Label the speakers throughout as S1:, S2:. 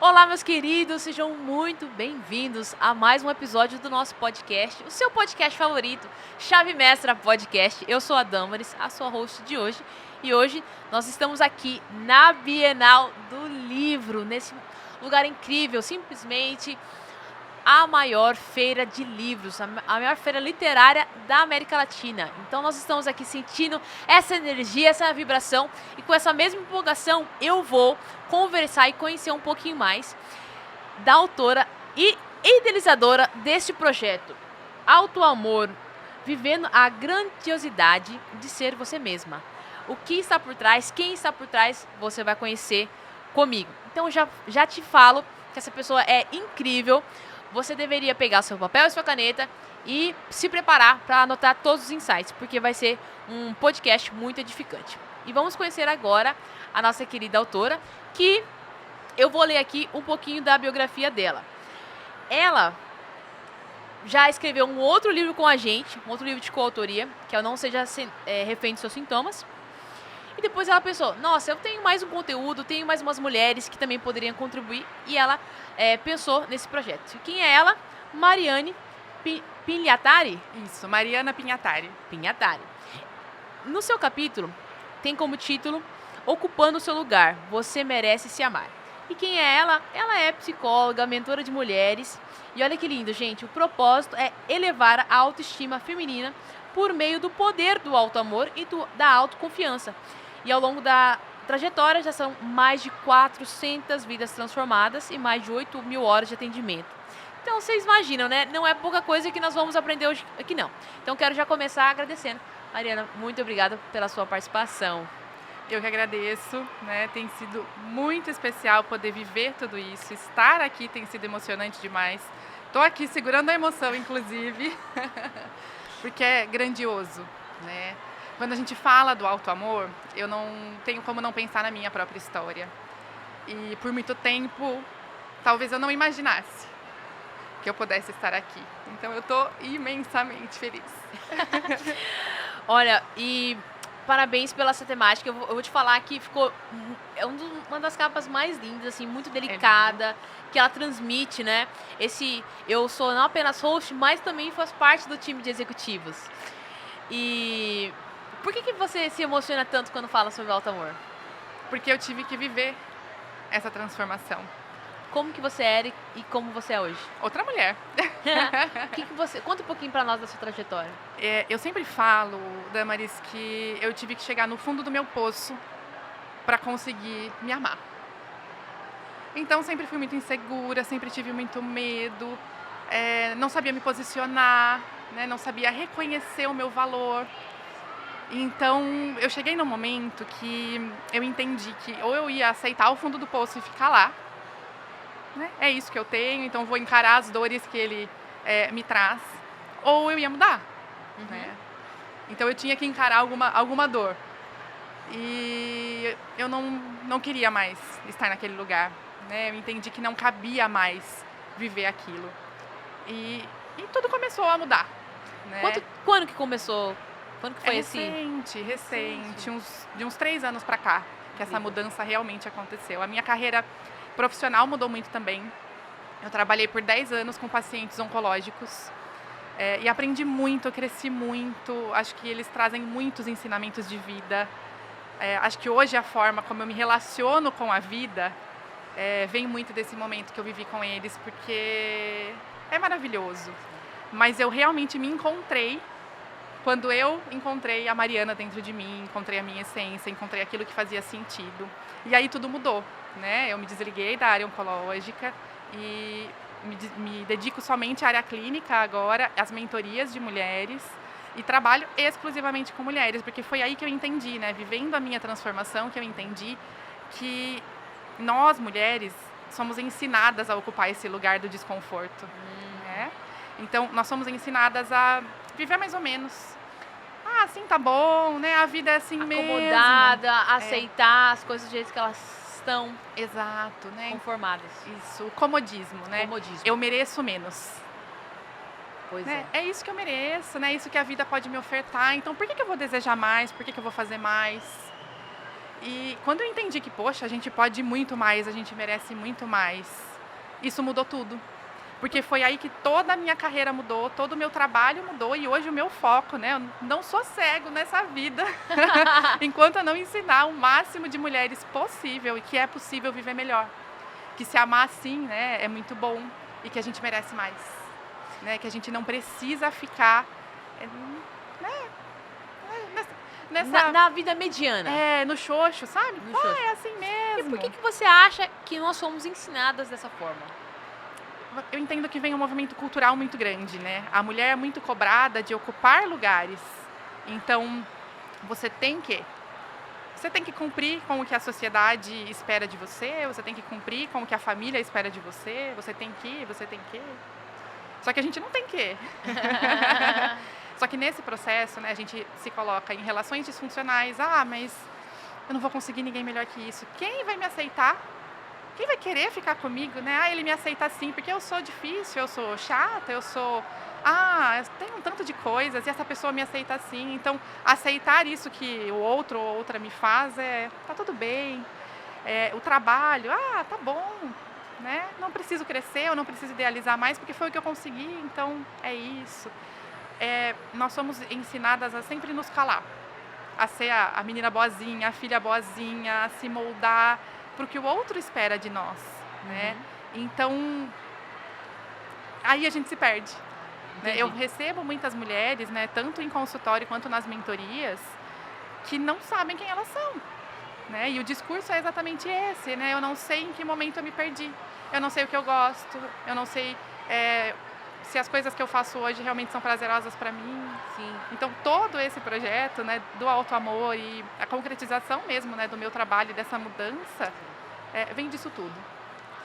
S1: Olá, meus queridos, sejam muito bem-vindos a mais um episódio do nosso podcast, o seu podcast favorito, Chave Mestra Podcast. Eu sou a Damaris, a sua host de hoje, e hoje nós estamos aqui na Bienal do Livro, nesse lugar incrível, simplesmente a maior feira de livros, a maior feira literária da América Latina. Então nós estamos aqui sentindo essa energia, essa vibração, e com essa mesma empolgação eu vou conversar e conhecer um pouquinho mais da autora e idealizadora deste projeto, Alto Amor, vivendo a grandiosidade de ser você mesma. O que está por trás, quem está por trás, você vai conhecer comigo. Então já te falo que essa pessoa é incrível. Você deveria pegar seu papel e sua caneta e se preparar para anotar todos os insights, porque vai ser um podcast muito edificante. E vamos conhecer agora a nossa querida autora, que eu vou ler aqui um pouquinho da biografia dela. Ela já escreveu um outro livro com a gente, um outro livro de coautoria, que é o Não Seja Refém de Seus Sintomas. E depois ela pensou, nossa, eu tenho mais um conteúdo, tenho mais umas mulheres que também poderiam contribuir. E ela pensou nesse projeto. E quem é ela? Mariane Pinhatari?
S2: Isso, Mariana Pinhatari.
S1: Pinhatari. No seu capítulo, tem como título Ocupando o Seu Lugar, Você Merece Se Amar. E quem é ela? Ela é psicóloga, mentora de mulheres. E olha que lindo, gente. O propósito é elevar a autoestima feminina por meio do poder do auto-amor e da autoconfiança. E ao longo da trajetória já são mais de 400 vidas transformadas e mais de 8.000 horas de atendimento. Então vocês imaginam, né? Não é pouca coisa que nós vamos aprender hoje aqui, não. Então quero já começar agradecendo. Mariana, muito obrigada pela sua participação.
S2: Eu que agradeço, né? Tem sido muito especial poder viver tudo isso. Estar aqui tem sido emocionante demais. Estou aqui segurando a emoção, inclusive, porque é grandioso, né? Quando a gente fala do auto-amor, eu não tenho como não pensar na minha própria história. E por muito tempo, talvez eu não imaginasse que eu pudesse estar aqui. Então eu estou imensamente feliz.
S1: Olha, e parabéns pela essa temática. Eu vou te falar que ficou uma das capas mais lindas, assim, muito delicada, que ela transmite, né? Eu sou não apenas host, mas também faço parte do time de executivos. E por que você se emociona tanto quando fala sobre o alto amor?
S2: Porque eu tive que viver essa transformação.
S1: Como que você era e como você é hoje?
S2: Outra mulher.
S1: Conta um pouquinho pra nós da sua trajetória.
S2: Eu sempre falo, Damaris, que eu tive que chegar no fundo do meu poço para conseguir me amar. Então sempre fui muito insegura, sempre tive muito medo, não sabia me posicionar, né, não sabia reconhecer o meu valor. Então eu cheguei num momento que eu entendi que ou eu ia aceitar o fundo do poço e ficar lá, né? É isso que eu tenho, então vou encarar as dores que ele me traz, ou eu ia mudar. Né? Então eu tinha que encarar alguma dor. E eu não queria mais estar naquele lugar. Né? Eu entendi que não cabia mais viver aquilo. E tudo começou a mudar. Né?
S1: Quando que começou? Quando que foi
S2: Recente. De uns 3 anos para cá, que essa mudança realmente aconteceu. A minha carreira profissional mudou muito também. Eu trabalhei por 10 anos com pacientes oncológicos e aprendi muito, eu cresci muito. Acho que eles trazem muitos ensinamentos de vida. Acho que hoje a forma como eu me relaciono com a vida vem muito desse momento que eu vivi com eles, porque é maravilhoso. Mas eu realmente me encontrei quando eu encontrei a Mariana dentro de mim, encontrei a minha essência, encontrei aquilo que fazia sentido. E aí tudo mudou, né? Eu me desliguei da área oncológica e me dedico somente à área clínica agora, às mentorias de mulheres, e trabalho exclusivamente com mulheres, porque foi aí que eu entendi, né? Vivendo a minha transformação, que eu entendi que nós, mulheres, somos ensinadas a ocupar esse lugar do desconforto. Né? Então, nós somos ensinadas a viver mais ou menos. Ah, assim tá bom, né? A vida é assim
S1: acomodada,
S2: mesmo.
S1: Aceitar as coisas do jeito que elas estão.
S2: Exato, né?
S1: Conformadas.
S2: Isso, o comodismo, né?
S1: Comodismo.
S2: Eu mereço menos.
S1: Pois
S2: né? É isso que eu mereço, né? Isso que a vida pode me ofertar. Então, por que eu vou desejar mais? Por que eu vou fazer mais? E quando eu entendi que, poxa, a gente pode muito mais, a gente merece muito mais, isso mudou tudo. Porque foi aí que toda a minha carreira mudou, todo o meu trabalho mudou e hoje o meu foco, né? Eu não sou cego nessa vida, enquanto eu não ensinar o máximo de mulheres possível e que é possível viver melhor. Que se amar assim, né, é muito bom e que a gente merece mais. Né? Que a gente não precisa ficar
S1: Na vida mediana.
S2: No xoxo, sabe?
S1: No xoxo.
S2: É assim mesmo.
S1: E por que você acha que nós somos ensinadas dessa forma?
S2: Eu entendo que vem um movimento cultural muito grande, né? A mulher é muito cobrada de ocupar lugares. Então, você tem que cumprir com o que a sociedade espera de você, você tem que cumprir com o que a família espera de você, você tem que. Só que a gente não tem que. Só que nesse processo, né, a gente se coloca em relações disfuncionais. Mas eu não vou conseguir ninguém melhor que isso. Quem vai me aceitar? Quem vai querer ficar comigo, né? Ele me aceita assim, porque eu sou difícil, eu sou chata, eu tenho um tanto de coisas e essa pessoa me aceita assim. Então, aceitar isso que o outro ou outra me faz, tá tudo bem. O trabalho, tá bom, né? Não preciso crescer, eu não preciso idealizar mais, porque foi o que eu consegui, então é isso. Nós somos ensinadas a sempre nos calar, a ser a menina boazinha, a filha boazinha, a se moldar para o que o outro espera de nós, né? Então, aí a gente se perde. Né? Eu recebo muitas mulheres, né, tanto em consultório quanto nas mentorias, que não sabem quem elas são. Né? E o discurso é exatamente esse, né? Eu não sei em que momento eu me perdi. Eu não sei o que eu gosto, eu não sei se as coisas que eu faço hoje realmente são prazerosas para mim.
S1: Sim.
S2: Então, todo esse projeto, né, do autoamor e a concretização mesmo, né, do meu trabalho, dessa mudança, vem disso tudo,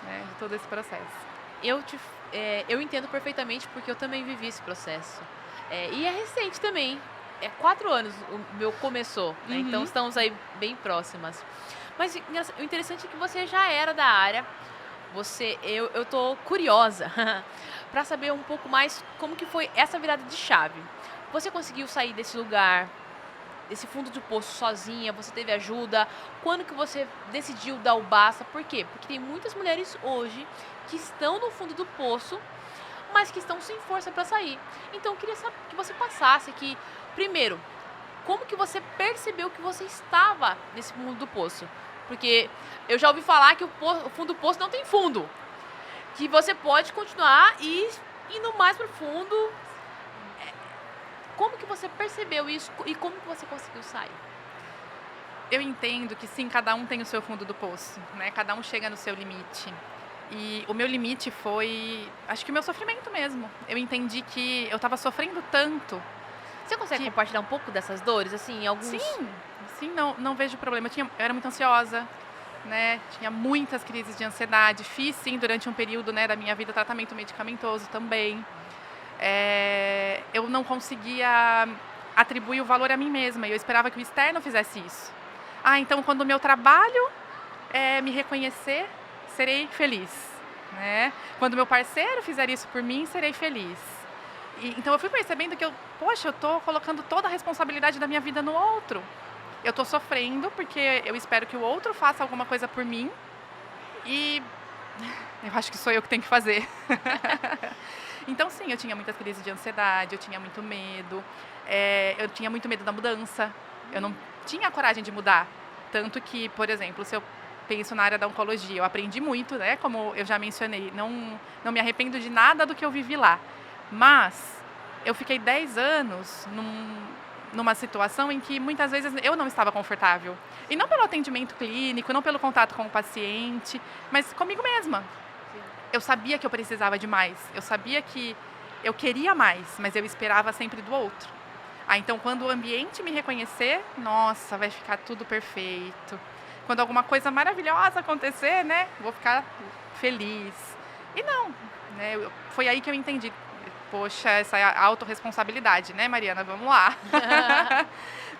S2: né, de todo esse processo.
S1: Eu entendo perfeitamente porque eu também vivi esse processo. E é recente também. 4 anos o meu começou, né? Então estamos aí bem próximas. Mas o interessante é que você já era da área. Eu tô curiosa para saber um pouco mais como que foi essa virada de chave. Você conseguiu sair desse lugar, desse fundo de poço sozinha? Você teve ajuda? Quando que você decidiu dar o basta? Por quê? Porque tem muitas mulheres hoje que estão no fundo do poço, mas que estão sem força para sair. Então eu queria saber que você passasse aqui, primeiro, como que você percebeu que você estava nesse fundo do poço? Porque eu já ouvi falar que o fundo do poço não tem fundo. Que você pode continuar e indo mais pro fundo. Como que você percebeu isso e como que você conseguiu sair?
S2: Eu entendo que sim, cada um tem o seu fundo do poço, né? Cada um chega no seu limite. E o meu limite foi, acho que o meu sofrimento mesmo. Eu entendi que eu estava sofrendo tanto.
S1: Você consegue compartilhar um pouco dessas dores, assim, alguns?
S2: Sim, não vejo problema. Eu era muito ansiosa, né? Tinha muitas crises de ansiedade. Fiz, sim, durante um período, né, da minha vida, tratamento medicamentoso também. Eu não conseguia atribuir o valor a mim mesma. E eu esperava que o externo fizesse isso. Então, quando o meu trabalho me reconhecer, serei feliz, né? Quando meu parceiro fizer isso por mim, serei feliz. Então eu fui percebendo que eu tô colocando toda a responsabilidade da minha vida no outro. Eu tô sofrendo porque eu espero que o outro faça alguma coisa por mim e eu acho que sou eu que tenho que fazer. Então sim, eu tinha muitas crises de ansiedade, eu tinha muito medo, eu tinha muito medo da mudança, eu não tinha a coragem de mudar. Tanto que, por exemplo, se eu penso na área da oncologia, eu aprendi muito, né? Como eu já mencionei, não me arrependo de nada do que eu vivi lá. Mas eu fiquei 10 anos numa situação em que muitas vezes eu não estava confortável. E não pelo atendimento clínico, não pelo contato com o paciente, mas comigo mesma. Eu sabia que eu precisava de mais, eu sabia que eu queria mais, mas eu esperava sempre do outro. Então quando o ambiente me reconhecer, nossa, vai ficar tudo perfeito. Quando alguma coisa maravilhosa acontecer, né, vou ficar feliz. E não, né, foi aí que eu entendi. Poxa, essa autorresponsabilidade, né, Mariana? Vamos lá.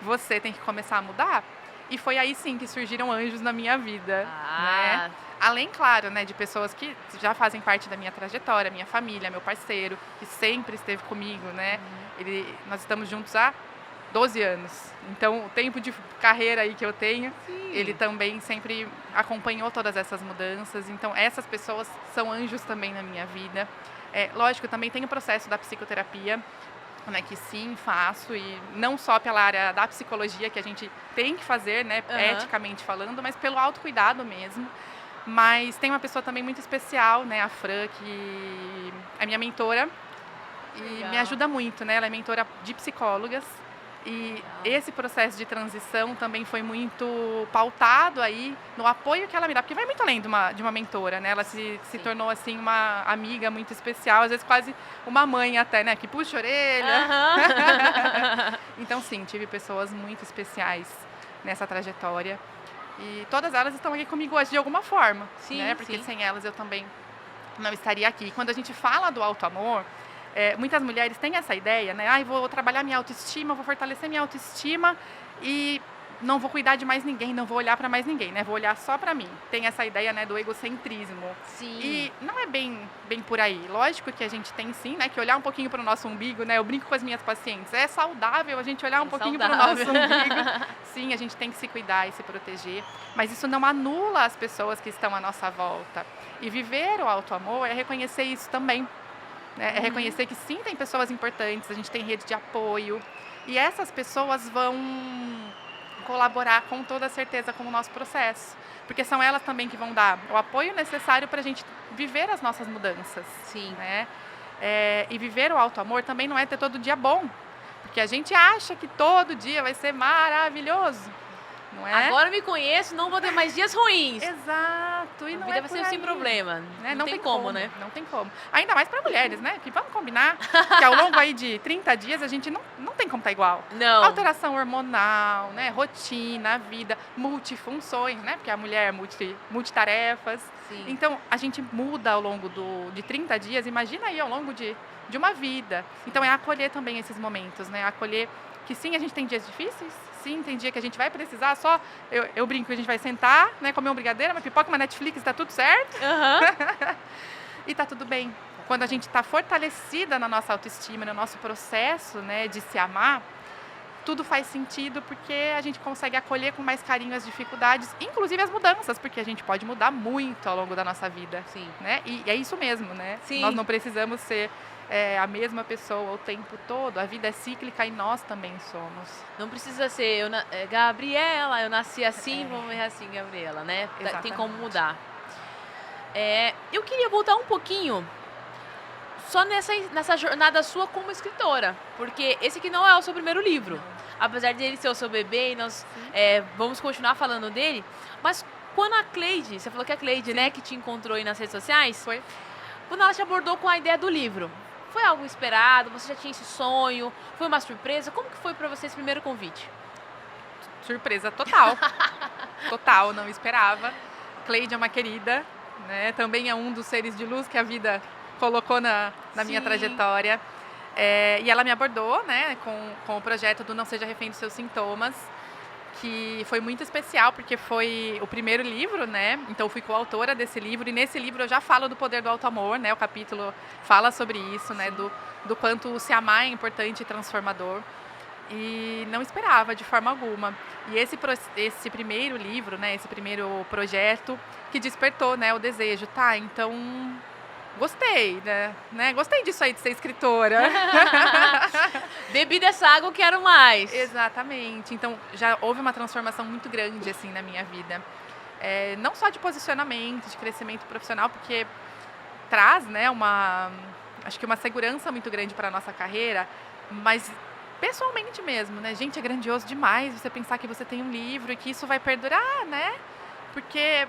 S2: Você tem que começar a mudar. E foi aí, sim, que surgiram anjos na minha vida. Né? Além, claro, né, de pessoas que já fazem parte da minha trajetória, minha família, meu parceiro, que sempre esteve comigo, né? Nós estamos juntos há 12 anos. Então, o tempo de carreira aí que eu tenho,
S1: Sim.
S2: ele também sempre acompanhou todas essas mudanças. Então, essas pessoas são anjos também na minha vida. Lógico, também tem o processo da psicoterapia, né, que sim, faço, e não só pela área da psicologia, que a gente tem que fazer, né, eticamente falando, mas pelo autocuidado mesmo. Mas tem uma pessoa também muito especial, né, a Fran, que é minha mentora e me ajuda muito, né, ela é mentora de psicólogas. E esse processo de transição também foi muito pautado aí no apoio que ela me dá, porque vai muito além de uma mentora, né? Ela se tornou, assim, uma amiga muito especial, às vezes quase uma mãe até, né? Que puxa a orelha. Então, sim, tive pessoas muito especiais nessa trajetória. E todas elas estão aqui comigo hoje de alguma forma, né? Porque sem elas eu também não estaria aqui. Quando a gente fala do auto-amor, muitas mulheres têm essa ideia, né? Vou trabalhar minha autoestima, vou fortalecer minha autoestima e não vou cuidar de mais ninguém, não vou olhar para mais ninguém, né? Vou olhar só para mim. Tem essa ideia, né, do egocentrismo.
S1: Sim.
S2: E não é bem por aí. Lógico que a gente tem sim, né, que olhar um pouquinho para o nosso umbigo, né? Eu brinco com as minhas pacientes. É saudável a gente olhar um pouquinho para o nosso umbigo. Sim, a gente tem que se cuidar e se proteger. Mas isso não anula as pessoas que estão à nossa volta. E viver o auto-amor é reconhecer isso também. É reconhecer que sim, tem pessoas importantes, a gente tem rede de apoio e essas pessoas vão colaborar com toda certeza com o nosso processo, porque são elas também que vão dar o apoio necessário para a gente viver as nossas mudanças.
S1: Sim.
S2: Né? E viver o auto-amor também não é ter todo dia bom, porque a gente acha que todo dia vai ser maravilhoso. Não é?
S1: Agora eu me conheço, não vou ter mais dias ruins.
S2: Exato. E
S1: a
S2: não
S1: vida
S2: é
S1: vai
S2: por
S1: ser
S2: aí,
S1: sem problema.
S2: né?
S1: Não tem como, né?
S2: Não tem como. Ainda mais para mulheres, né? Que vamos combinar que ao longo aí de 30 dias a gente não tem como estar igual.
S1: Não.
S2: Alteração hormonal, né? Rotina, vida, multifunções, né? Porque a mulher é multitarefas.
S1: Sim.
S2: Então, a gente muda ao longo de 30 dias. Imagina aí ao longo de uma vida. Então, é acolher também esses momentos, né? Acolher que sim, a gente tem dias difíceis. Sim, tem dia que a gente vai precisar só... Eu brinco que a gente vai sentar, né, comer um brigadeiro, uma pipoca, uma Netflix, tá tudo certo. E tá tudo bem. Quando a gente está fortalecida na nossa autoestima, no nosso processo, né, de se amar, tudo faz sentido porque a gente consegue acolher com mais carinho as dificuldades, inclusive as mudanças, porque a gente pode mudar muito ao longo da nossa vida.
S1: Sim.
S2: Né? E é isso mesmo, né?
S1: Sim.
S2: Nós não precisamos ser a mesma pessoa o tempo todo. A vida é cíclica e nós também somos.
S1: Não precisa ser Gabriela, eu nasci assim, vou morrer assim, Gabriela, né?
S2: Exatamente.
S1: Tem como mudar. Eu queria voltar um pouquinho só nessa jornada sua como escritora, porque esse aqui não é o seu primeiro livro. Apesar de ele ser o seu bebê e nós vamos continuar falando dele, mas quando a Cleide, você falou que é a Cleide, né, que te encontrou aí nas redes sociais,
S2: Foi.
S1: Quando ela te abordou com a ideia do livro, foi algo esperado? Você já tinha esse sonho? Foi uma surpresa? Como que foi para você esse primeiro convite?
S2: Surpresa total. Total, não esperava. Cleide é uma querida, né? Também é um dos seres de luz que a vida colocou na minha trajetória. E ela me abordou, né, com o projeto do Não Seja Refém dos Seus Sintomas, que foi muito especial, porque foi o primeiro livro, né? Então, eu fui coautora desse livro, e nesse livro eu já falo do poder do auto-amor, né? O capítulo fala sobre isso, né? Do quanto se amar é importante e transformador. E não esperava de forma alguma. E esse primeiro livro, né? Esse primeiro projeto que despertou, né, o desejo, tá? Então... Gostei, né? Gostei disso aí de ser escritora.
S1: Bebi dessa água, quero mais.
S2: Exatamente. Então, já houve uma transformação muito grande, assim, na minha vida. Não só de posicionamento, de crescimento profissional, porque traz, né, acho que uma segurança muito grande para a nossa carreira, mas pessoalmente mesmo, né? Gente, é grandioso demais você pensar que você tem um livro e que isso vai perdurar, né? Porque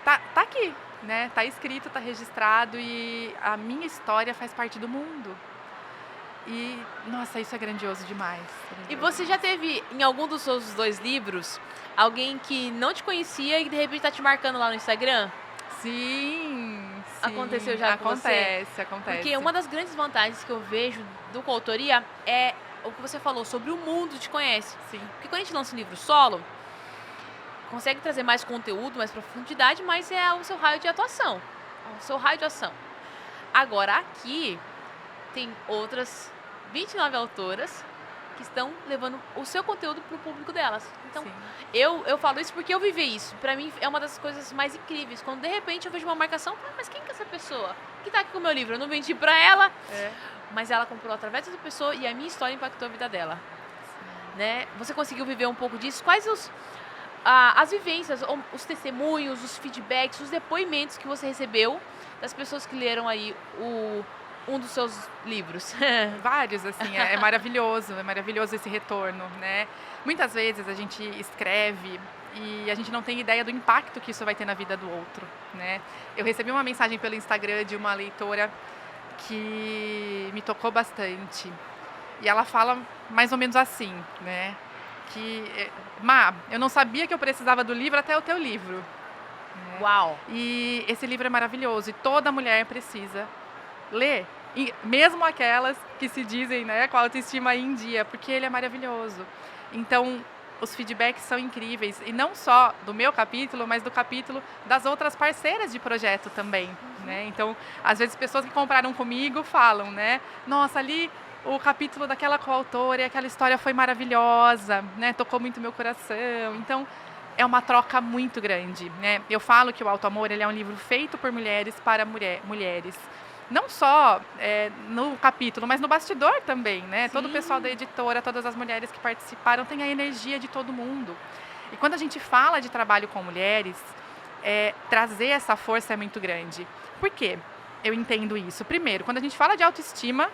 S2: tá aqui. Né? Tá escrito, tá registrado e a minha história faz parte do mundo. E, nossa, isso é grandioso demais.
S1: E você já teve, em algum dos seus 2 livros, alguém que não te conhecia e de repente tá te marcando lá no Instagram?
S2: Sim.
S1: Aconteceu já com você?
S2: Acontece.
S1: Porque uma das grandes vantagens que eu vejo do coautoria é o que você falou sobre o mundo te conhece.
S2: Sim.
S1: Porque quando a gente lança um livro solo, consegue trazer mais conteúdo, mais profundidade, mas é o seu raio de atuação, o seu raio de ação. Agora, aqui, tem outras 29 autoras que estão levando o seu conteúdo para o público delas. Então,
S2: Sim.
S1: eu falo isso porque eu vivi isso. Para mim, é uma das coisas mais incríveis. Quando, de repente, eu vejo uma marcação, mas quem que é essa pessoa? Que tá aqui com o meu livro? Eu não vendi para ela, mas ela comprou através dessa pessoa e a minha história impactou a vida dela. Né? Você conseguiu viver um pouco disso? Quais as vivências, os testemunhos, os feedbacks, os depoimentos que você recebeu das pessoas que leram aí um dos seus livros?
S2: Vários, assim, é maravilhoso esse retorno, né? Muitas vezes a gente escreve e a gente não tem ideia do impacto que isso vai ter na vida do outro, né? Eu recebi uma mensagem pelo Instagram de uma leitora que me tocou bastante. E ela fala mais ou menos assim, né? Que, Má, eu não sabia que eu precisava do livro até o teu livro. Né?
S1: Uau!
S2: E esse livro é maravilhoso e toda mulher precisa ler. E mesmo aquelas que se dizem, né, com a autoestima aí em dia, porque ele é maravilhoso. Então, os feedbacks são incríveis. E não só do meu capítulo, mas do capítulo das outras parceiras de projeto também. Né? Então, às vezes, pessoas que compraram comigo falam, né? Nossa, ali o capítulo daquela coautora e aquela história foi maravilhosa, né? Tocou muito meu coração. Então, é uma troca muito grande, né? Eu falo que o Alto Amor ele é um livro feito por mulheres para mulheres. Não só no capítulo, mas no bastidor também, né? Sim. Todo o pessoal da editora, todas as mulheres que participaram, tem a energia de todo mundo. E quando a gente fala de trabalho com mulheres, trazer essa força é muito grande. Por quê? Eu entendo isso. Primeiro, quando a gente fala de autoestima,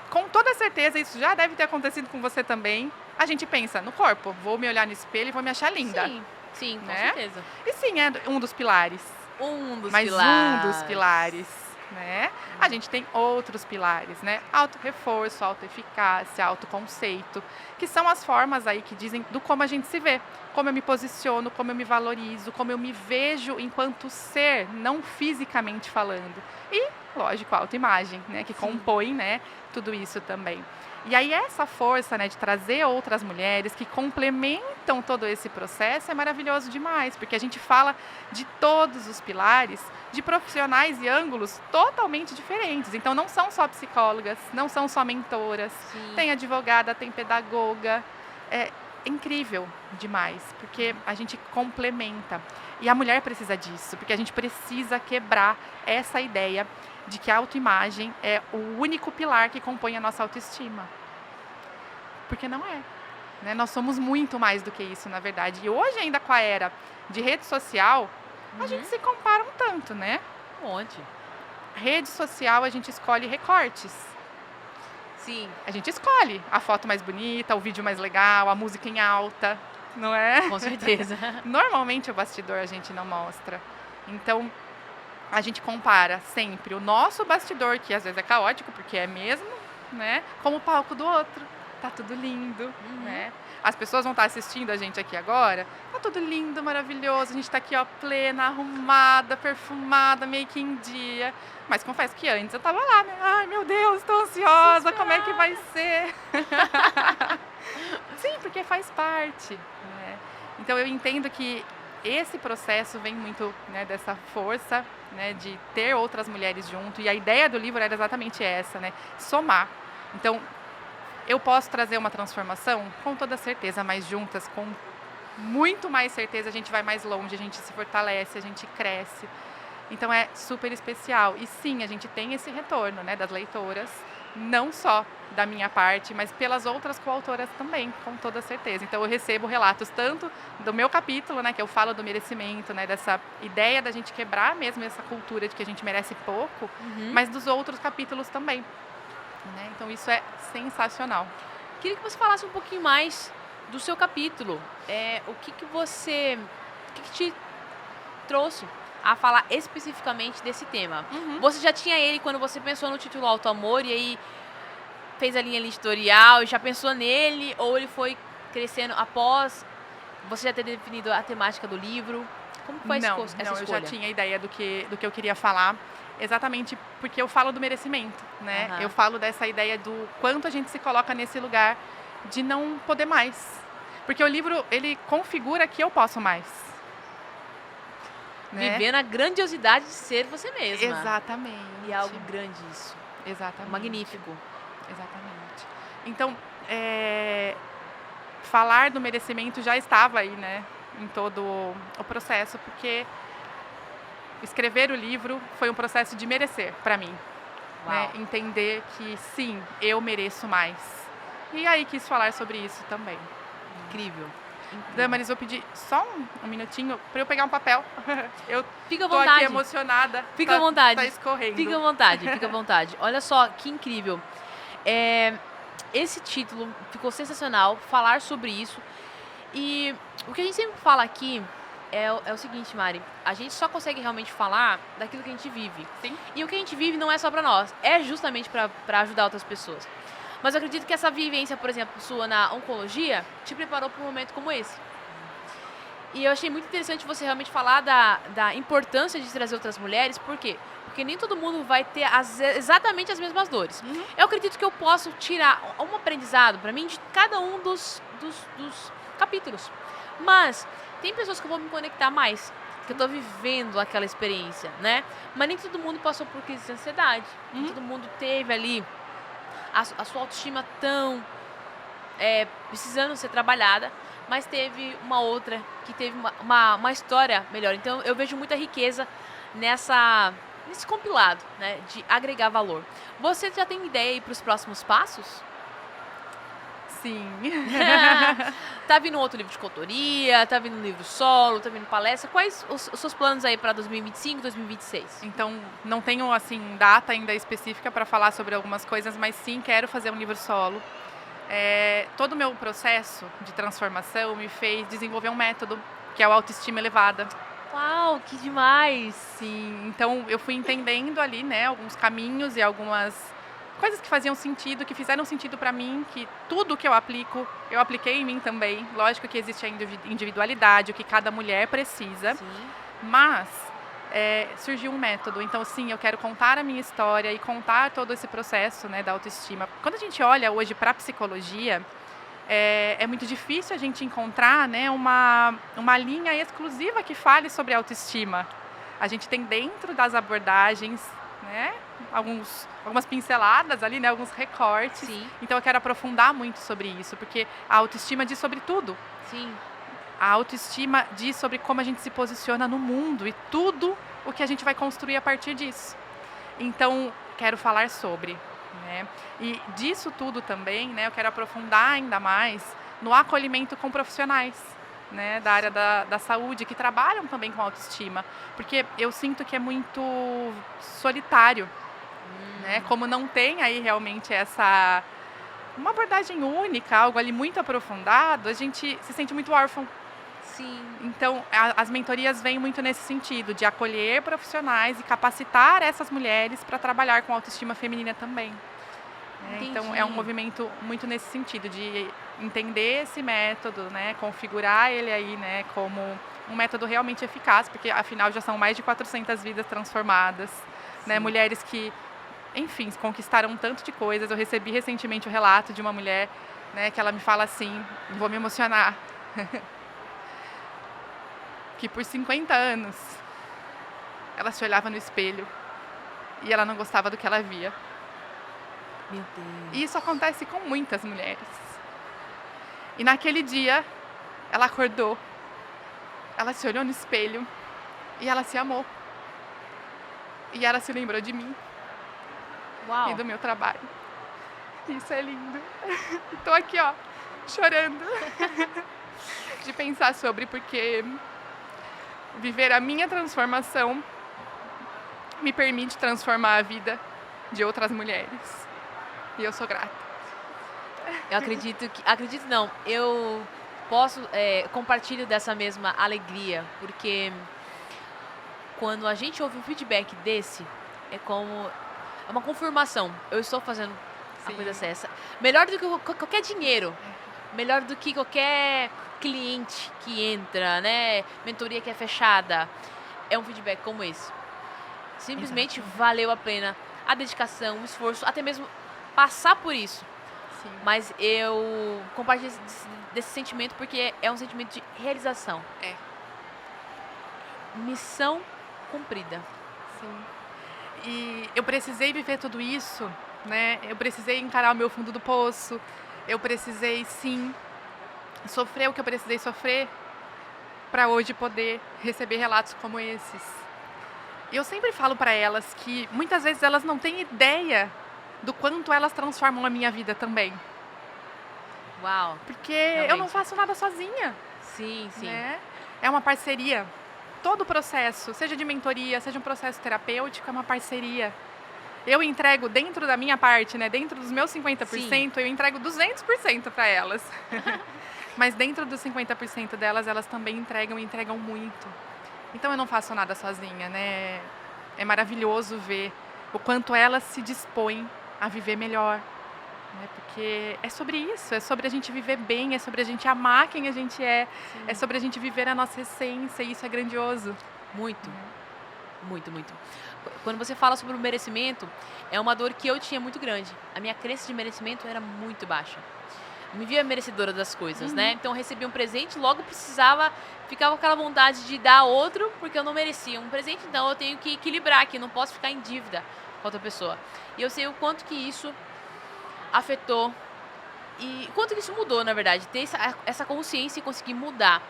S2: com toda certeza, isso já deve ter acontecido com você também, a gente pensa no corpo. Vou me olhar no espelho e vou me achar linda.
S1: Sim,
S2: né?
S1: Com certeza.
S2: E sim, é um dos pilares. Um dos pilares, né? A gente tem outros pilares, né? Auto-reforço, auto-eficácia, autoconceito, que são as formas aí que dizem do como a gente se vê, como eu me posiciono, como eu me valorizo, como eu me vejo enquanto ser, não fisicamente falando. E, lógico, a autoimagem, né? Que compõe, né? Tudo isso também. E aí essa força, né, de trazer outras mulheres que complementam todo esse processo é maravilhoso demais, porque a gente fala de todos os pilares, de profissionais e ângulos totalmente diferentes. Então não são só psicólogas, não são só mentoras, tem advogada, tem pedagoga. É incrível demais, porque a gente complementa. E a mulher precisa disso, porque a gente precisa quebrar essa ideia de que a autoimagem é o único pilar que compõe a nossa autoestima. Porque não é. Né? Nós somos muito mais do que isso, na verdade. E hoje, ainda com a era de rede social, a gente se compara um tanto, né?
S1: Um monte.
S2: Rede social, a gente escolhe recortes.
S1: Sim.
S2: A gente escolhe a foto mais bonita, o vídeo mais legal, a música em alta, não é?
S1: Com certeza.
S2: Normalmente, o bastidor a gente não mostra. Então, a gente compara sempre o nosso bastidor, que às vezes é caótico, porque é mesmo, né? Com o palco do outro. Tá tudo lindo, né? As pessoas vão estar assistindo a gente aqui agora. Tá tudo lindo, maravilhoso. A gente tá aqui, ó, plena, arrumada, perfumada, meio que em dia. Mas confesso que antes eu tava lá, né? Ai, meu Deus, tô ansiosa, como é que vai ser? Sim, porque faz parte, né? Então eu entendo que esse processo vem muito, né, dessa força, né, de ter outras mulheres junto. E a ideia do livro era exatamente essa, né? Somar. Então, eu posso trazer uma transformação? Com toda certeza, mas juntas, com muito mais certeza, a gente vai mais longe, a gente se fortalece, a gente cresce. Então, é super especial. E sim, a gente tem esse retorno, né, das leitoras, não só da minha parte, mas pelas outras coautoras também, com toda certeza. Então, eu recebo relatos tanto do meu capítulo, né, que eu falo do merecimento, né, dessa ideia da gente quebrar mesmo essa cultura de que a gente merece pouco, mas dos outros capítulos também. Né? Então isso é sensacional.
S1: Queria que você falasse um pouquinho mais do seu capítulo. O que te trouxe a falar especificamente desse tema? Você já tinha ele quando você pensou no título Alto Amor e aí fez a linha editorial e já pensou nele? Ou ele foi crescendo após você já ter definido a temática do livro? Como foi essa escolha?
S2: Não, eu já tinha ideia do que eu queria falar. Exatamente porque eu falo do merecimento, né? Eu falo dessa ideia do quanto a gente se coloca nesse lugar de não poder mais. Porque o livro, ele configura que eu posso mais. Né?
S1: Viver na grandiosidade de ser você mesma.
S2: Exatamente.
S1: E é algo grande isso.
S2: Exatamente.
S1: Magnífico.
S2: Exatamente. Então, falar do merecimento já estava aí, né, em todo o processo, porque escrever o livro foi um processo de merecer para mim, né, entender que sim, eu mereço mais. E aí quis falar sobre isso também.
S1: Incrível.
S2: Damaris, vou pedir só um minutinho para eu pegar um papel. Eu
S1: Fica à
S2: tô
S1: vontade.
S2: aqui emocionada.
S1: Fica à vontade.
S2: Tá escorrendo.
S1: Fica à vontade, fica à vontade. Olha só que incrível. Esse título ficou sensacional, falar sobre isso. E o que a gente sempre fala aqui é o seguinte, Mari. A gente só consegue realmente falar daquilo que a gente vive.
S2: Sim.
S1: E o que a gente vive não é só pra nós, é justamente pra ajudar outras pessoas. Mas eu acredito que essa vivência, por exemplo, sua na oncologia, te preparou para um momento como esse. E eu achei muito interessante você realmente falar da importância de trazer outras mulheres. Por quê? Porque nem todo mundo vai ter exatamente as mesmas dores. Eu acredito que eu posso tirar um aprendizado para mim de cada um dos capítulos. Mas tem pessoas que eu vou me conectar mais, que eu tô vivendo aquela experiência, né? Mas nem todo mundo passou por crise de ansiedade. Nem todo mundo teve ali a sua autoestima tão precisando ser trabalhada, mas teve uma outra que teve uma história melhor. Então eu vejo muita riqueza nesse compilado, né, de agregar valor. Você já tem ideia aí para os próximos passos?
S2: Sim.
S1: Tá vindo outro livro de coautoria, tá vindo um livro solo, tá vindo palestra. Quais os seus planos aí para 2025, 2026?
S2: Então, não tenho, assim, data ainda específica para falar sobre algumas coisas, mas sim, quero fazer um livro solo. Todo o meu processo de transformação me fez desenvolver um método, que é o autoestima elevada.
S1: Uau, que demais!
S2: Sim, então eu fui entendendo ali, né, alguns caminhos e algumas coisas que faziam sentido, que fizeram sentido para mim, que tudo que eu aplico, eu apliquei em mim também. Lógico que existe a individualidade, o que cada mulher precisa,
S1: Sim.
S2: mas surgiu um método. Então, sim, eu quero contar a minha história e contar todo esse processo, né, da autoestima. Quando a gente olha hoje para a psicologia, é muito difícil a gente encontrar, né, uma linha exclusiva que fale sobre autoestima. A gente tem dentro das abordagens, né, algumas pinceladas ali, né, alguns recortes.
S1: Sim.
S2: Então eu quero aprofundar muito sobre isso, porque a autoestima diz sobre tudo.
S1: Sim.
S2: A autoestima diz sobre como a gente se posiciona no mundo e tudo o que a gente vai construir a partir disso. Então, quero falar sobre, né? E disso tudo também, né, eu quero aprofundar ainda mais no acolhimento com profissionais, né, da área da saúde, que trabalham também com autoestima. Porque eu sinto que é muito solitário, né? Como não tem aí realmente uma abordagem única, algo ali muito aprofundado, a gente se sente muito órfão.
S1: Sim.
S2: Então, as mentorias vêm muito nesse sentido, de acolher profissionais e capacitar essas mulheres para trabalhar com autoestima feminina também. Então, é um movimento muito nesse sentido, de entender esse método, né, configurar ele aí, né, como um método realmente eficaz, porque afinal já são mais de 400 vidas transformadas, né, mulheres que, enfim, conquistaram um tanto de coisas. Eu recebi recentemente o relato de uma mulher, né, que ela me fala assim, vou me emocionar, que por 50 anos ela se olhava no espelho e ela não gostava do que ela via.
S1: Meu Deus.
S2: E isso acontece com muitas mulheres. E naquele dia, ela acordou, ela se olhou no espelho e ela se amou. E ela se lembrou de mim.
S1: Uau.
S2: E do meu trabalho. Isso é lindo. Estou aqui, ó, chorando de pensar sobre, porque viver a minha transformação me permite transformar a vida de outras mulheres. E eu sou grata.
S1: Eu acredito não, eu compartilho dessa mesma alegria, porque quando a gente ouve um feedback desse, é uma confirmação. Eu estou fazendo a coisa certa. Melhor do que qualquer dinheiro, melhor do que qualquer cliente que entra, né? Mentoria que é fechada. É um feedback como esse. Simplesmente valeu a pena a dedicação, o esforço, até mesmo passar por isso.
S2: Sim.
S1: Mas eu compartilho desse sentimento porque é um sentimento de realização. Missão cumprida.
S2: Sim. E eu precisei viver tudo isso né? Eu precisei encarar o meu fundo do poço. Eu precisei, sim, sofrer o que eu precisei sofrer para hoje poder receber relatos como esses. E eu sempre falo para elas que muitas vezes elas não têm ideia do quanto elas transformam a minha vida também.
S1: Uau.
S2: Porque
S1: Realmente.
S2: eu não faço nada sozinha.
S1: Sim, sim.
S2: Né? É uma parceria. Todo o processo, seja de mentoria, seja um processo terapêutico, é uma parceria. Eu entrego dentro da minha parte, né? Dentro dos meus 50%, eu entrego 200% para elas. Mas dentro dos 50% delas, elas também entregam muito. Então eu não faço nada sozinha, né? É maravilhoso ver o quanto elas se dispõem a viver melhor. Né? Porque é sobre isso, é sobre a gente viver bem, é sobre a gente amar quem a gente é sobre a gente viver a nossa essência, e isso é grandioso.
S1: Muito. Muito, muito. Quando você fala sobre o merecimento, é uma dor que eu tinha muito grande. A minha crença de merecimento era muito baixa. Eu me via merecedora das coisas, né? Então eu recebia um presente, logo ficava aquela vontade de dar outro, porque eu não merecia um presente, então eu tenho que equilibrar aqui, não posso ficar em dívida com outra pessoa. E eu sei o quanto que isso afetou e quanto que isso mudou, na verdade, ter essa consciência e conseguir mudar.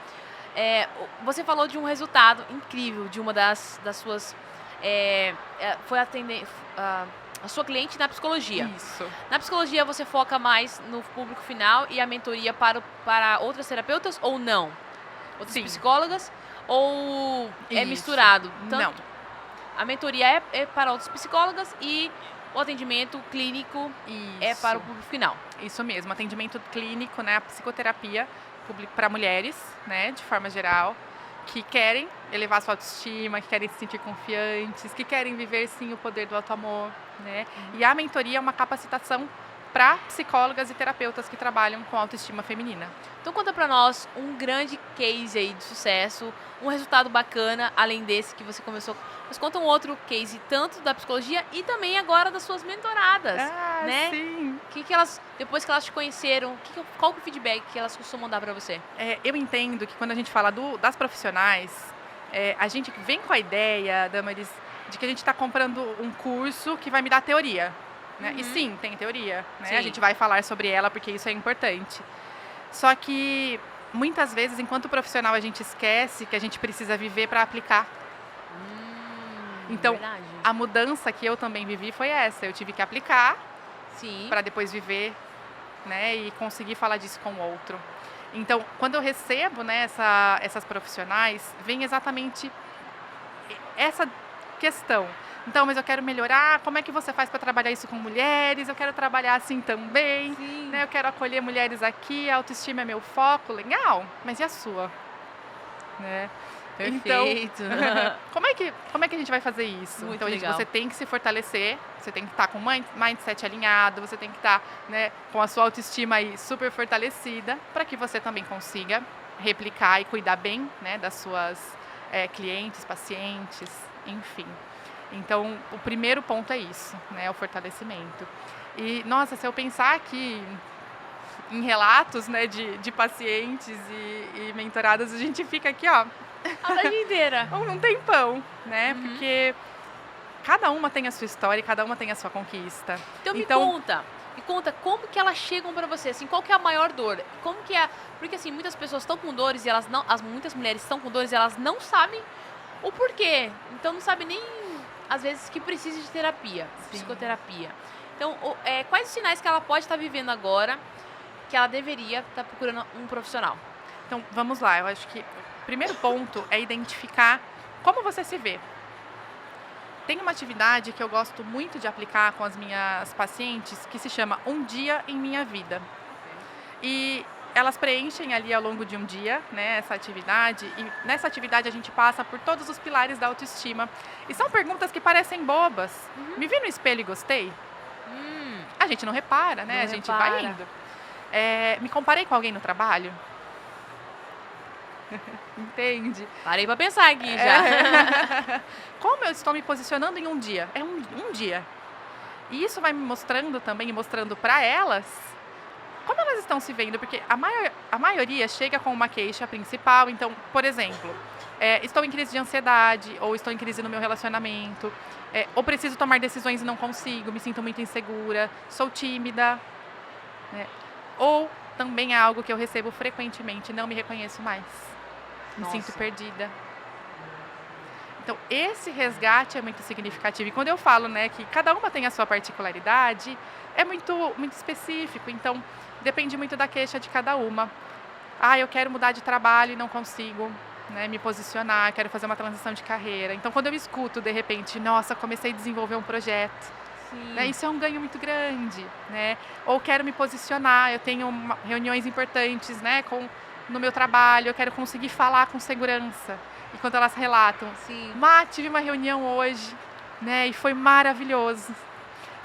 S1: Você falou de um resultado incrível de uma das suas... foi atender a sua cliente na psicologia.
S2: Isso.
S1: Na psicologia você foca mais no público final e a mentoria para outras terapeutas ou não? Outras psicólogas? Ou é misturado?
S2: Não.
S1: A mentoria é para outras psicólogas e o atendimento clínico é para o público final.
S2: Isso mesmo, atendimento clínico, né, a psicoterapia para mulheres, né, de forma geral, que querem elevar sua autoestima, que querem se sentir confiantes, que querem viver, sim, o poder do auto-amor, né? E a mentoria é uma capacitação para psicólogas e terapeutas que trabalham com autoestima feminina.
S1: Então conta para nós um grande case aí de sucesso, um resultado bacana, além desse que você começou. Mas conta um outro case, tanto da psicologia e também agora das suas mentoradas, né?
S2: Sim.
S1: Que elas, depois que elas te conheceram, qual que é o feedback que elas costumam dar para você?
S2: Eu entendo que quando a gente fala das profissionais, a gente vem com a ideia, Damaris, de que a gente está comprando um curso que vai me dar teoria. Né? E sim, tem teoria, né? A gente vai falar sobre ela porque isso é importante. Só que muitas vezes, enquanto profissional, a gente esquece que a gente precisa viver para aplicar. Então,
S1: verdade.
S2: A mudança que eu também vivi foi essa. Eu tive que aplicar para depois viver, né? E conseguir falar disso com o outro. Então, quando eu recebo, né, essas profissionais, vem exatamente essa questão. Então, mas eu quero melhorar, como é que você faz para trabalhar isso com mulheres? Eu quero trabalhar assim também, né? Eu quero acolher mulheres aqui, a autoestima é meu foco, legal, mas e a sua? Né?
S1: Perfeito.
S2: Então, como é que a gente vai fazer isso?
S1: Muito
S2: então,
S1: legal.
S2: Você tem que se fortalecer, você tem que estar com o mindset alinhado, você tem que estar, né, com a sua autoestima aí super fortalecida, para que você também consiga replicar e cuidar bem, né, das suas clientes, pacientes, enfim. Então, o primeiro ponto é isso, né, o fortalecimento. E, nossa, se eu pensar aqui em relatos, né, de pacientes e mentoradas, a gente fica aqui, ó,
S1: a vida inteira.
S2: Um tempão, né? Porque cada uma tem a sua história e cada uma tem a sua conquista.
S1: Então me conta como que elas chegam pra você, assim, qual que é a maior dor? Como que é? Porque assim, muitas pessoas estão com dores e muitas mulheres estão com dores e elas não sabem o porquê. Então não sabem nem às vezes que precisa de terapia, psicoterapia. Então, quais os sinais que ela pode estar vivendo agora que ela deveria estar procurando um profissional?
S2: Então, vamos lá. Eu acho que o primeiro ponto é identificar como você se vê. Tem uma atividade que eu gosto muito de aplicar com as minhas pacientes que se chama Um Dia em Minha Vida. E elas preenchem ali ao longo de um dia, né, essa atividade. E nessa atividade a gente passa por todos os pilares da autoestima. E são perguntas que parecem bobas. Me vi no espelho e gostei? A gente não repara, né?
S1: Não
S2: a gente
S1: repara.
S2: vai indo. Me comparei com alguém no trabalho? Entende?
S1: Parei pra pensar aqui já.
S2: Como eu estou me posicionando em um dia? É um dia. E isso vai me mostrando também, mostrando para elas como elas estão se vendo? Porque a maioria chega com uma queixa principal. Então, por exemplo, estou em crise de ansiedade, ou estou em crise no meu relacionamento, ou preciso tomar decisões e não consigo, me sinto muito insegura, sou tímida, né? Ou também é algo que eu recebo frequentemente, não me reconheço mais, me sinto perdida. Então, esse resgate é muito significativo. E quando eu falo, né, que cada uma tem a sua particularidade, é muito, muito específico. Então, depende muito da queixa de cada uma. Eu quero mudar de trabalho e não consigo, né, me posicionar, quero fazer uma transição de carreira. Então, quando eu escuto, de repente, nossa, comecei a desenvolver um projeto, né, isso é um ganho muito grande, né? Ou quero me posicionar, eu tenho reuniões importantes, né, no meu trabalho, eu quero conseguir falar com segurança. E quando elas relatam, tive uma reunião hoje, né, e foi maravilhoso.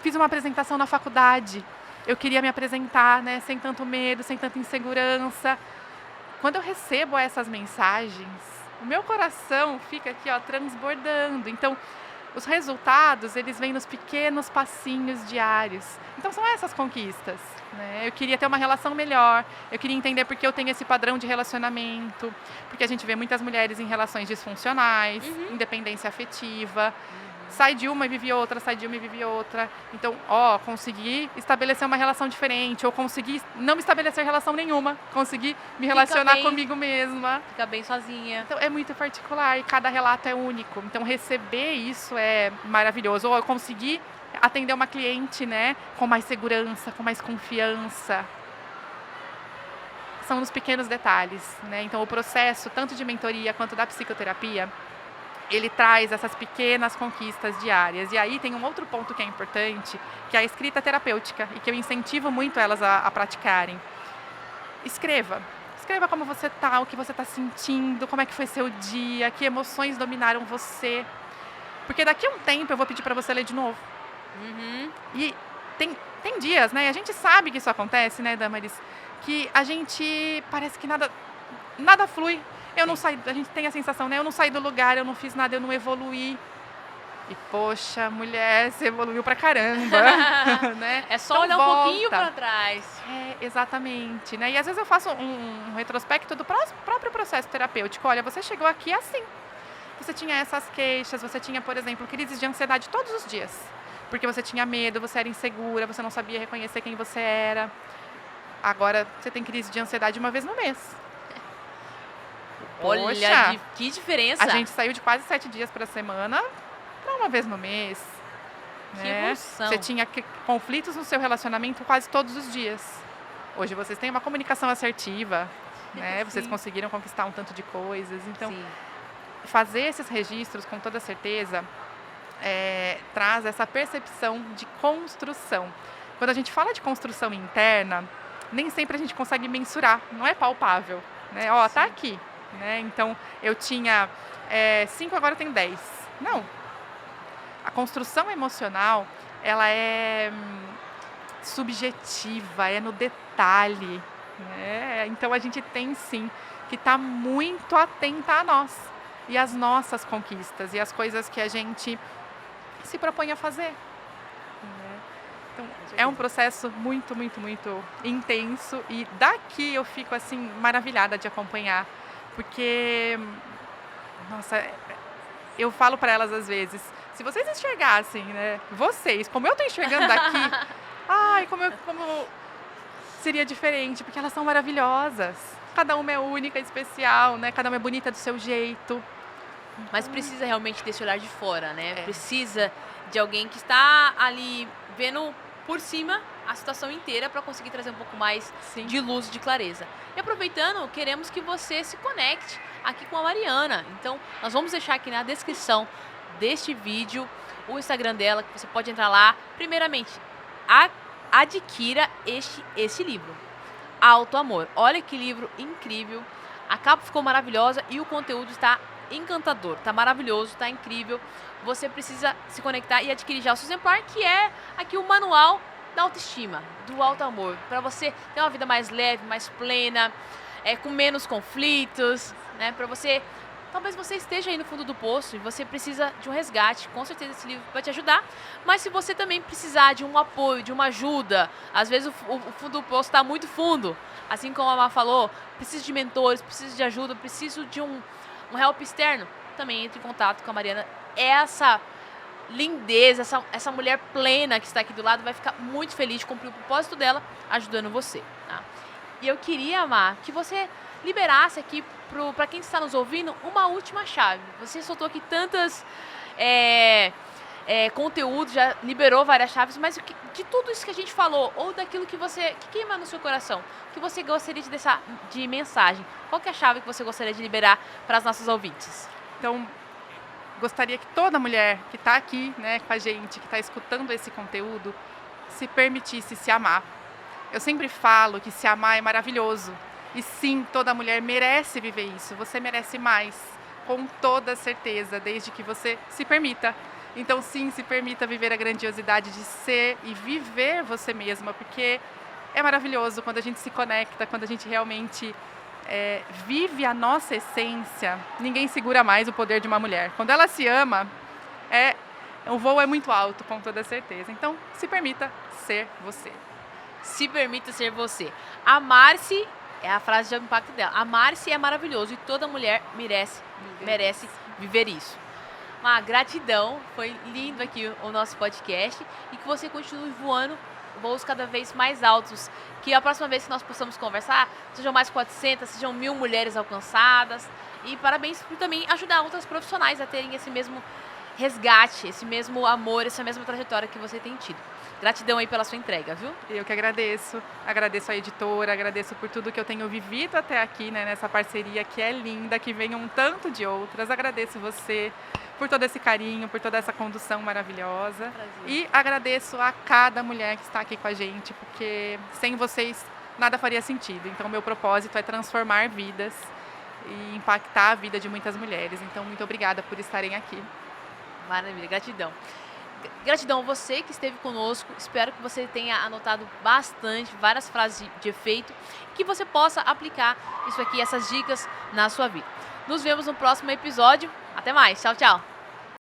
S2: Fiz uma apresentação na faculdade, eu queria me apresentar, né, sem tanto medo, sem tanta insegurança. Quando eu recebo essas mensagens, o meu coração fica aqui, ó, transbordando. Então, os resultados, eles vêm nos pequenos passinhos diários. Então, são essas conquistas, né? Eu queria ter uma relação melhor, eu queria entender por que eu tenho esse padrão de relacionamento, porque a gente vê muitas mulheres em relações disfuncionais, independência afetiva, sai de uma e vive outra, sai de uma e vive outra. Então, consegui estabelecer uma relação diferente, ou consegui não estabelecer relação nenhuma, consegui me relacionar comigo mesma.
S1: Fica bem sozinha.
S2: Então, é muito particular e cada relato é único. Então, receber isso é maravilhoso. Ou eu consegui atender uma cliente, né, com mais segurança, com mais confiança. São nos pequenos detalhes, né? Então, o processo, tanto de mentoria quanto da psicoterapia, ele traz essas pequenas conquistas diárias. E aí tem um outro ponto que é importante, que é a escrita terapêutica, e que eu incentivo muito elas a praticarem. Escreva. Escreva como você está, o que você está sentindo, como é que foi seu dia, que emoções dominaram você. Porque daqui a um tempo eu vou pedir para você ler de novo. E tem dias, né? A gente sabe que isso acontece, né, Damaris? Que a gente parece que nada flui. Eu não saí, a gente tem a sensação, né? Eu não saí do lugar, eu não fiz nada, eu não evoluí. E, poxa, mulher, você evoluiu pra caramba, né?
S1: É só
S2: então,
S1: olhar um pouquinho pra trás.
S2: Exatamente, né? E às vezes eu faço um retrospecto do próprio processo terapêutico. Olha, você chegou aqui assim. Você tinha essas queixas, você tinha, por exemplo, crises de ansiedade todos os dias. Porque você tinha medo, você era insegura, você não sabia reconhecer quem você era. Agora, você tem crise de ansiedade uma vez no mês.
S1: Olha, que diferença.
S2: A gente saiu de quase 7 dias por semana para uma vez no mês.
S1: Que evolução.
S2: Você tinha conflitos no seu relacionamento quase todos os dias. Hoje vocês têm uma comunicação assertiva, né? Vocês conseguiram conquistar um tanto de coisas. Então, fazer esses registros com toda certeza traz essa percepção de construção. Quando a gente fala de construção interna, nem sempre a gente consegue mensurar, não é palpável, né? Tá aqui. Né? Então, eu tinha 5, agora eu tenho 10. Não. A construção emocional, ela é subjetiva, é no detalhe. Né? Então, a gente tem, sim, que estar muito atenta a nós. E às nossas conquistas, e as coisas que a gente se propõe a fazer. Né? Então, é um processo muito, muito, muito intenso. E daqui eu fico, assim, maravilhada de acompanhar. Porque, nossa, eu falo para elas às vezes, se vocês enxergassem, né, vocês, como eu estou enxergando daqui, como seria diferente, porque elas são maravilhosas. Cada uma é única, especial, né? Cada uma é bonita do seu jeito.
S1: Mas precisa realmente desse olhar de fora, né? Precisa de alguém que está ali vendo por cima a situação inteira para conseguir trazer um pouco mais de luz, de clareza. E aproveitando, queremos que você se conecte aqui com a Mariana. Então, nós vamos deixar aqui na descrição deste vídeo o Instagram dela, que você pode entrar lá. Primeiramente, adquira este livro, Auto Amor. Olha que livro incrível. A capa ficou maravilhosa e o conteúdo está encantador, está maravilhoso, está incrível. Você precisa se conectar e adquirir já o seu exemplar, que é aqui o manual da autoestima, do alto amor, para você ter uma vida mais leve, mais plena, com menos conflitos, né? Para você Talvez você esteja aí no fundo do poço e você precisa de um resgate. Com certeza esse livro vai te ajudar. Mas se você também precisar de um apoio, de uma ajuda, às vezes o fundo do poço está muito fundo. Assim como a Má falou, preciso de mentores, preciso de ajuda, preciso de um help externo. Também entre em contato com a Mariana. Essa lindeza, essa mulher plena que está aqui do lado vai ficar muito feliz de cumprir o propósito dela ajudando você. Tá? E eu queria, Má, que você liberasse aqui para quem está nos ouvindo uma última chave. Você soltou aqui tantas conteúdos, já liberou várias chaves, mas de tudo isso que a gente falou, ou daquilo que queima no seu coração, que você gostaria de deixar de mensagem, qual que é a chave que você gostaria de liberar para as nossas ouvintes?
S2: Então, gostaria que toda mulher que está aqui, né, com a gente, que está escutando esse conteúdo, se permitisse se amar. Eu sempre falo que se amar é maravilhoso. E sim, toda mulher merece viver isso. Você merece mais, com toda certeza, desde que você se permita. Então, sim, se permita viver a grandiosidade de ser e viver você mesma, porque é maravilhoso quando a gente se conecta, quando a gente realmente vive a nossa essência. Ninguém segura mais o poder de uma mulher. Quando ela se ama, o voo é muito alto, com toda certeza. Então, se permita ser você.
S1: Se permita ser você. Amar-se é a frase de impacto dela. Amar-se é maravilhoso e toda mulher merece viver isso. Uma gratidão, foi lindo aqui o nosso podcast e que você continue voando voos cada vez mais altos. Que a próxima vez que nós possamos conversar, sejam mais 400, sejam 1000 mulheres alcançadas. E parabéns por também ajudar outras profissionais a terem esse mesmo resgate, esse mesmo amor, essa mesma trajetória que você tem tido. Gratidão aí pela sua entrega, viu?
S2: Eu que agradeço. Agradeço a editora, agradeço por tudo que eu tenho vivido até aqui, né, nessa parceria que é linda, que venham um tanto de outras. Agradeço você por todo esse carinho, por toda essa condução maravilhosa.
S1: Prazer.
S2: E agradeço a cada mulher que está aqui com a gente, porque sem vocês nada faria sentido. Então, meu propósito é transformar vidas e impactar a vida de muitas mulheres. Então, muito obrigada por estarem aqui.
S1: Maravilha, gratidão. Gratidão a você que esteve conosco. Espero que você tenha anotado bastante, várias frases de efeito, que você possa aplicar isso aqui, essas dicas na sua vida. Nos vemos no próximo episódio. Até mais. Tchau, tchau.